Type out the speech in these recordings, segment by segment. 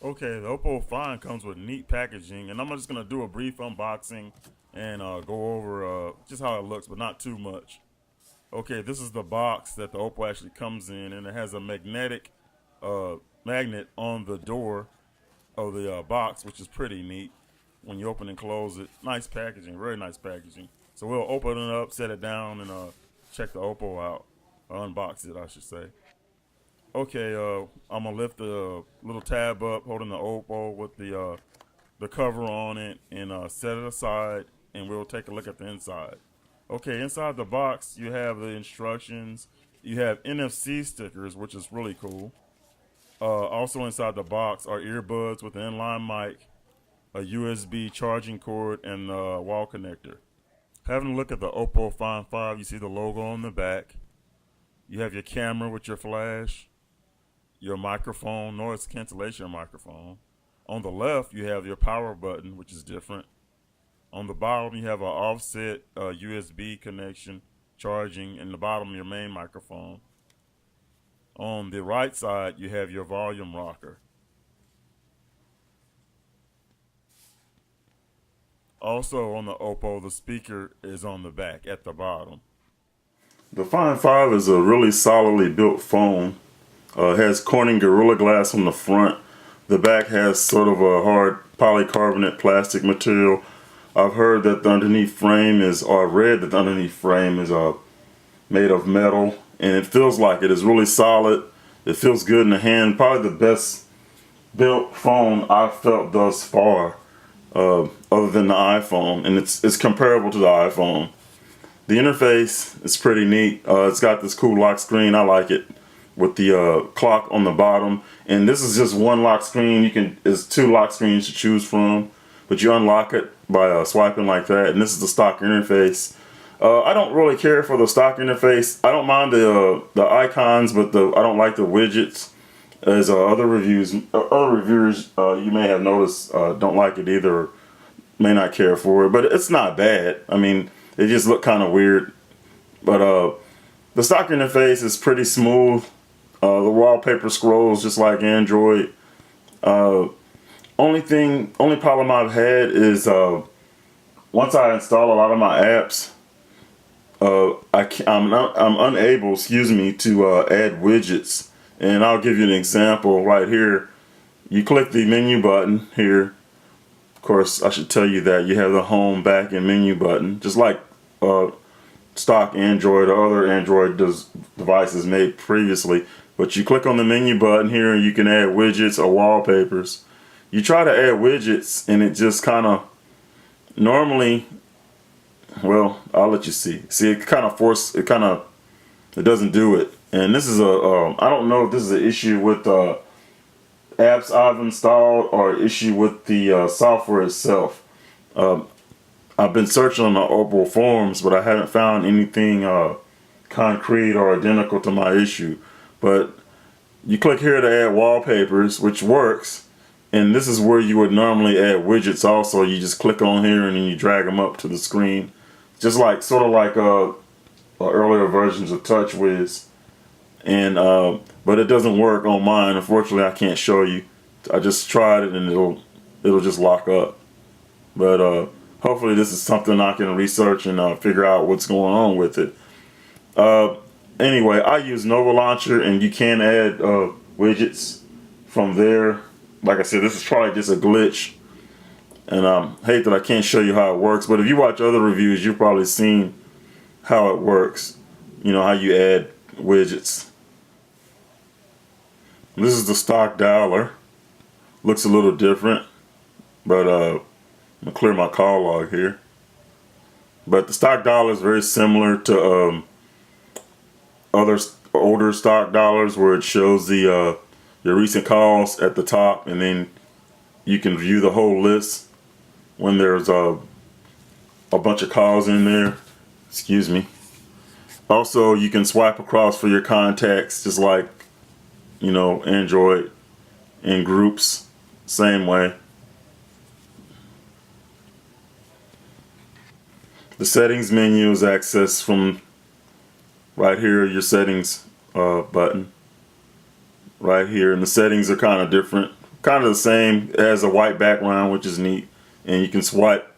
Okay, the Oppo Find comes with neat packaging, and I'm just gonna do a brief unboxing and go over just how it looks, but not too much. Okay, this is the box that the Oppo actually comes in, and it has a magnetic uh, magnet on the door of the box, which is pretty neat. When you open and close it, nice packaging, very nice packaging. So we'll open it up, set it down, and check the Oppo out, or unbox it, I should say. Okay, I'm gonna lift the little tab up, holding the Oppo with the cover on it, and set it aside, and we'll take a look at the inside. Okay, inside the box, you have the instructions. You have NFC stickers, which is really cool. Also inside the box are earbuds with an inline mic, a USB charging cord, and a wall connector. Having a look at the Oppo Find 5, you see the logo on the back. You have your camera with your flash, your microphone, noise cancellation microphone. On the left, you have your power button, which is different. On the bottom, you have an offset USB connection, charging, and the bottom, your main microphone. On the right side, you have your volume rocker. Also on the Oppo, the speaker is on the back at the bottom. The Find 5 is a really solidly built phone. It has Corning Gorilla Glass on the front. The back has sort of a hard polycarbonate plastic material. I've heard that the underneath frame is, or I've read that the underneath frame is made of metal, and it feels like it is really solid. It feels good in the hand. Probably the best built phone I've felt thus far, other than the iPhone, and it's comparable to the iPhone. The interface is pretty neat. It's got this cool lock screen. I like it, with the clock on the bottom. And this is just one lock screen. There's two lock screens to choose from, but you unlock it by swiping like that. And this is the stock interface. I don't really care for the stock interface. I don't mind the icons, but I don't like the widgets. As other reviewers you may have noticed don't like it either, or may not care for it. But it's not bad. I mean, it just look kind of weird. But the stock interface is pretty smooth. The wallpaper scrolls just like Android. Uh, only problem I've had is once I install a lot of my apps, I'm unable, excuse me, to add widgets. And I'll give you an example right here. You click the menu button here. Of course, I should tell you that you have the home, back, and menu button, just like stock Android or other Android devices made previously. But you click on the menu button here and you can add widgets or wallpapers. You try to add widgets and it just kind of, normally, well, I'll let you see. See, it kind of it doesn't do it. And this is I don't know if this is an issue with apps I've installed or an issue with the software itself. I've been searching on the Oppo forums, but I haven't found anything concrete or identical to my issue. But you click here to add wallpapers, which works, and this is where you would normally add widgets also. You just click on here and then you drag them up to the screen, just like sort of like earlier versions of TouchWiz. And but it doesn't work on mine. Unfortunately, I can't show you. I just tried it and it'll just lock up. But hopefully this is something I can research and figure out what's going on with it. Anyway, I use Nova Launcher, and you can add widgets from there. Like I said, this is probably just a glitch, and I hate that I can't show you how it works. But if you watch other reviews, you've probably seen how it works. You know, how you add widgets. This is the stock dialer. Looks a little different, but I'm gonna clear my call log here. But the stock dialer is very similar to other older stock dollars, where it shows the your recent calls at the top, and then you can view the whole list when there's a bunch of calls in there. Excuse me. Also, you can swipe across for your contacts, just like, you know, Android, in groups, same way. The settings menu is accessed from right here, your settings button right here, and the settings are kind of different kind of the same. It has a white background, which is neat, and you can swipe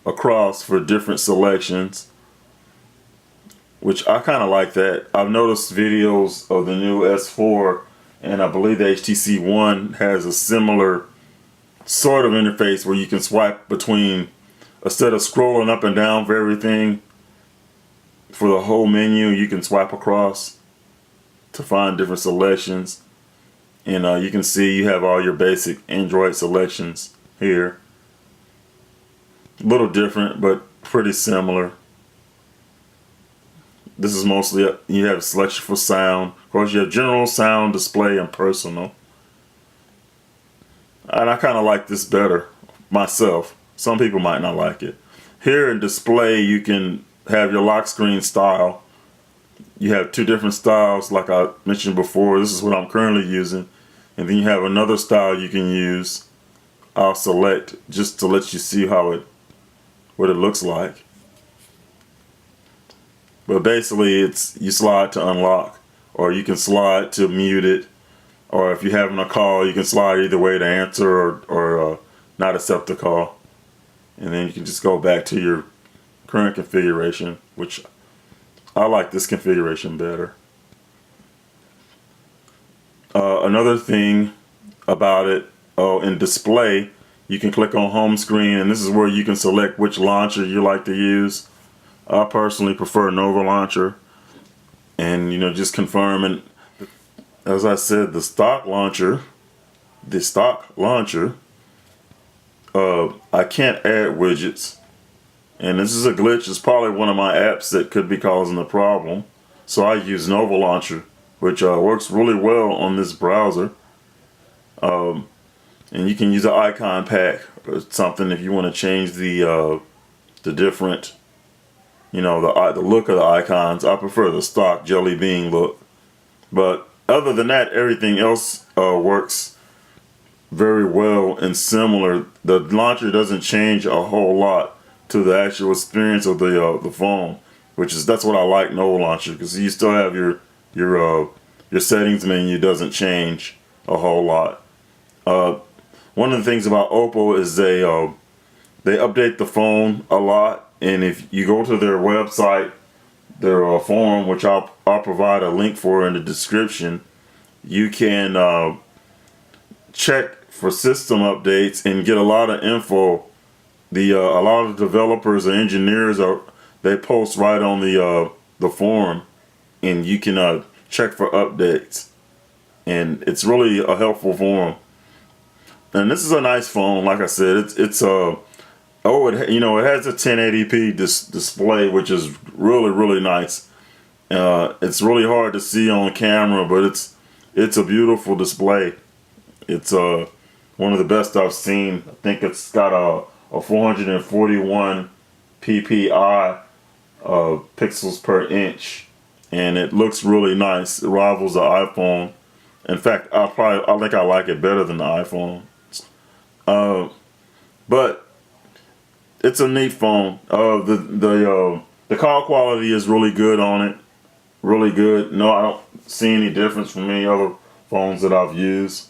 across for different selections, which I kind of like that. I've noticed videos of the new S4, and I believe the HTC One has a similar sort of interface where you can swipe between, instead of scrolling up and down for everything, for the whole menu, you can swipe across to find different selections. And you can see you have all your basic Android selections here. A little different, but pretty similar. This is mostly, you have a selection for sound. Of course, you have general, sound, display, and personal. And I kind of like this better myself. Some people might not like it. Here in display, you can have your lock screen style. You have two different styles, like I mentioned before. This is what I'm currently using. And then you have another style you can use. I'll select just to let you see what it looks like. But basically, it's you slide to unlock, or you can slide to mute it, or if you're having a call, you can slide either way to answer or not accept the call. And then you can just go back to your current configuration, which I like this configuration better. Another thing about it, in display, you can click on home screen, and this is where you can select which launcher you like to use. I personally prefer Nova Launcher, and just confirming. As I said, the stock launcher, I can't add widgets, and this is a glitch. It's probably one of my apps that could be causing the problem. So I use Nova Launcher, which works really well on this browser. And you can use an icon pack or something if you want to change the different, the look of the icons. I prefer the stock jelly bean look, but other than that, everything else works very well and similar. The launcher doesn't change a whole lot to the actual experience of the phone, that's what I like Nova Launcher, because you still have your settings menu doesn't change a whole lot. One of the things about Oppo is they update the phone a lot, and if you go to their website, their forum, which I'll provide a link for in the description, you can check for system updates and get a lot of info. A lot of developers or engineers they post right on the forum, and you can check for updates, and it's really a helpful forum. And this is a nice phone, like I said. It has a 1080p display, which is really nice. It's really hard to see on camera, but it's a beautiful display. It's one of the best I've seen. I think it's got a 441 ppi pixels per inch, and it looks really nice. It rivals the iPhone. In fact, I think I like it better than the iPhone. But it's a neat phone. The call quality is really good on it. Really good. No, I don't see any difference from any other phones that I've used.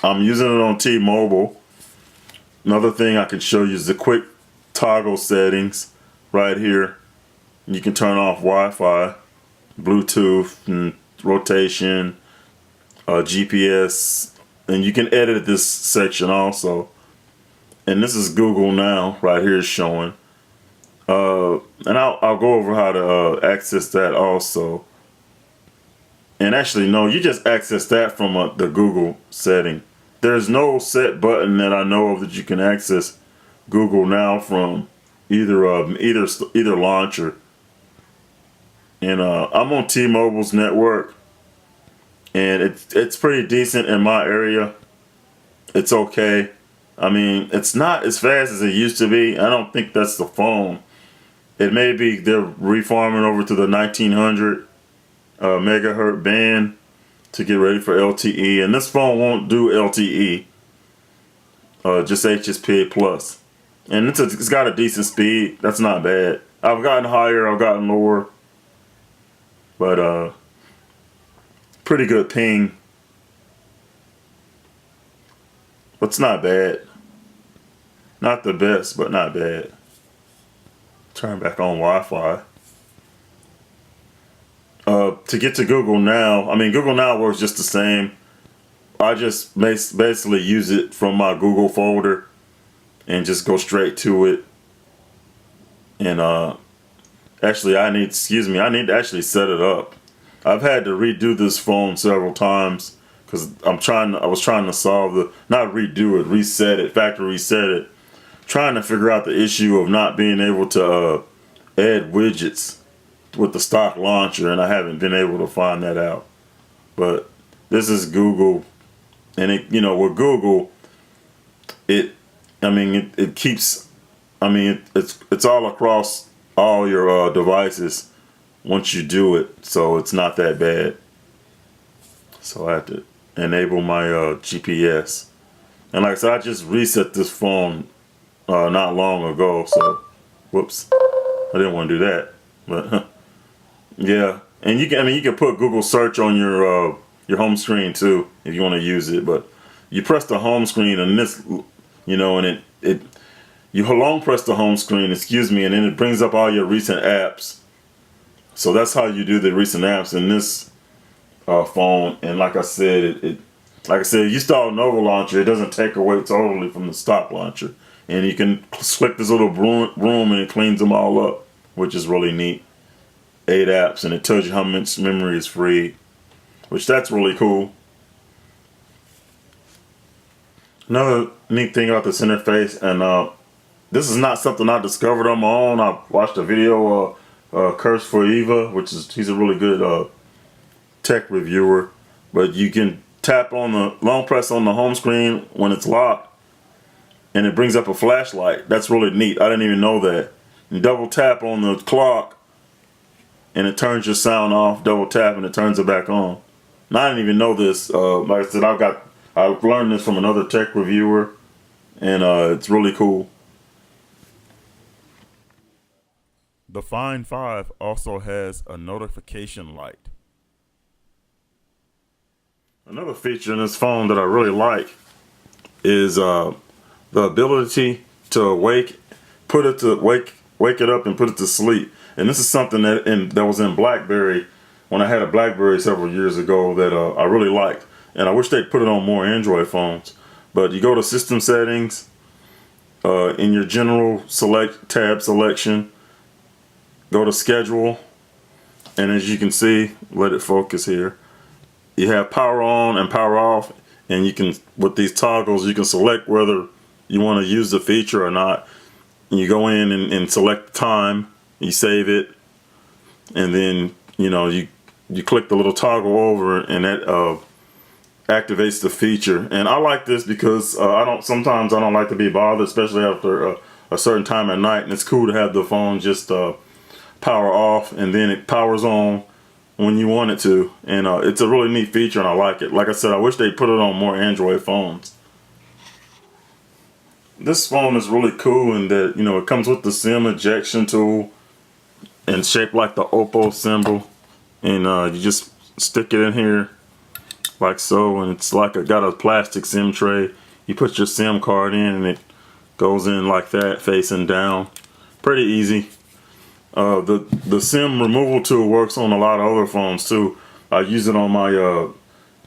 I'm using it on T-Mobile. Another thing I can show you is the quick toggle settings right here. You can turn off Wi-Fi, Bluetooth, and rotation, GPS, and you can edit this section also. And this is Google Now right here showing. And I'll go over how to access that also. And actually, no, you just access that from the Google setting. There's no set button that I know of that you can access Google Now from either launcher. And I'm on T-Mobile's network, and it's pretty decent in my area. It's okay. I mean, it's not as fast as it used to be. I don't think that's the phone. It may be they're refarming over to the 1900 megahertz band to get ready for LTE, and this phone won't do LTE. Just HSPA plus, and it's got a decent speed. That's not bad. I've gotten higher, I've gotten lower, but pretty good ping. but it's not bad. Not the best, but not bad. Turn back on Wi-Fi. To get to Google Now, I mean, Google Now works just the same. I just basically use it from my Google folder and just go straight to it. And actually, I need to actually set it up. I've had to redo this phone several times because I was trying to solve not redo it, reset it, factory reset it. Trying to figure out the issue of not being able to add widgets with the stock launcher, and I haven't been able to find that out. But this is Google, and with Google, it keeps, it's all across all your devices once you do it, so it's not that bad. So I have to enable my GPS, and like I said, I just reset this phone not long ago, so whoops, I didn't want to do that, but yeah. And you can put Google search on your home screen too if you want to use it, but you press the home screen and this, and you long press the home screen, and then it brings up all your recent apps. So that's how you do the recent apps in this phone. And like I said, you start Nova Launcher, it doesn't take away totally from the stock launcher. And you can click this little broom and it cleans them all up, which is really neat. 8 apps, and it tells you how much memory is free, which that's really cool. Another neat thing about this interface, and this is not something I discovered on my own. I watched a video Curse for Eva, he's a really good tech reviewer. But you can long press on the home screen when it's locked, and it brings up a flashlight. That's really neat. I didn't even know that. And double tap on the clock, and it turns your sound off. Double tap, and it turns it back on. And I didn't even know this. Like I said, I've learned this from another tech reviewer, and it's really cool. The Find 5 also has a notification light. Another feature in this phone that I really like is the ability to wake it up and put it to sleep. And this is something that was in BlackBerry when I had a BlackBerry several years ago that I really liked. And I wish they'd put it on more Android phones. But you go to System Settings, in your General tab selection, go to Schedule, and as you can see, let it focus here. You have power on and power off, and you can, with these toggles, you can select whether you want to use the feature or not. And you go in and select the time, you save it, and then you click the little toggle over, and that activates the feature. And I like this because sometimes I don't like to be bothered, especially after a certain time at night, and it's cool to have the phone just power off, and then it powers on when you want it to. And it's a really neat feature, and I like it. Like I said, I wish they put it on more Android phones. This phone is really cool in that it comes with the SIM ejection tool and shaped like the Oppo symbol, and you just stick it in here like so, and it's like got a plastic SIM tray. You put your SIM card in, and it goes in like that, facing down. Pretty easy. The SIM removal tool works on a lot of other phones too. I use it on my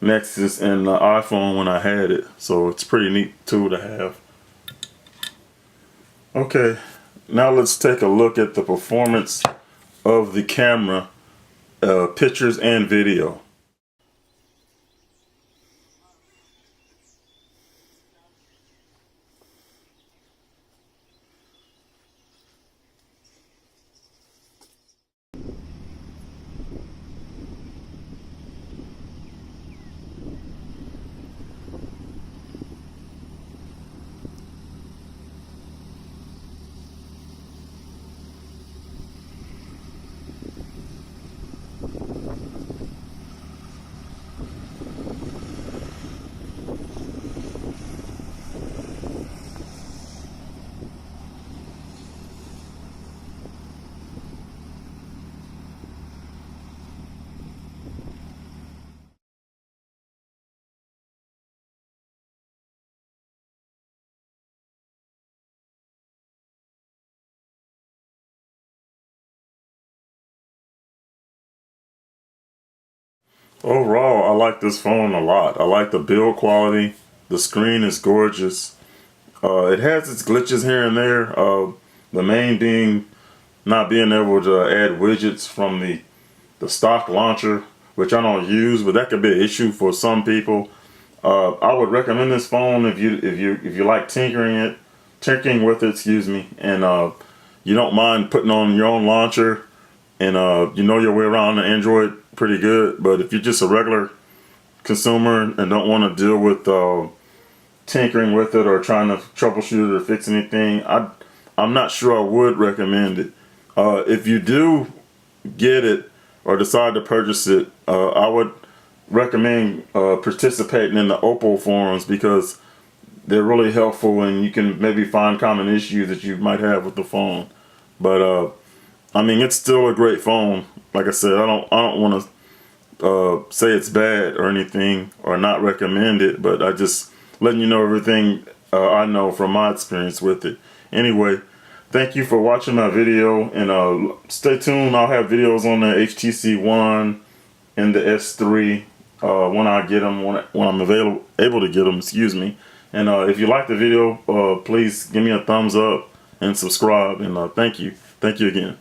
Nexus and the iPhone when I had it, so it's a pretty neat tool to have. Okay, now let's take a look at the performance of the camera, pictures and video. Overall, I like this phone a lot. I like the build quality. The screen is gorgeous. It has its glitches here and there. The main being not being able to add widgets from the stock launcher, which I don't use, but that could be an issue for some people. I would recommend this phone if you like tinkering with it, excuse me, and you don't mind putting on your own launcher, and you know your way around the Android pretty good. But if you're just a regular consumer and don't want to deal with tinkering with it or trying to troubleshoot it or fix anything, I'm not sure I would recommend it. If you do get it or decide to purchase it, I would recommend participating in the Oppo forums, because they're really helpful and you can maybe find common issues that you might have with the phone. But I mean, it's still a great phone. Like I said, I don't want to say it's bad or anything or not recommend it, but I just letting you know everything I know from my experience with it. Anyway, thank you for watching my video, and stay tuned. I'll have videos on the HTC One and the S3 when I get them, when I'm able to get them, excuse me. And if you like the video, please give me a thumbs up and subscribe, and thank you again.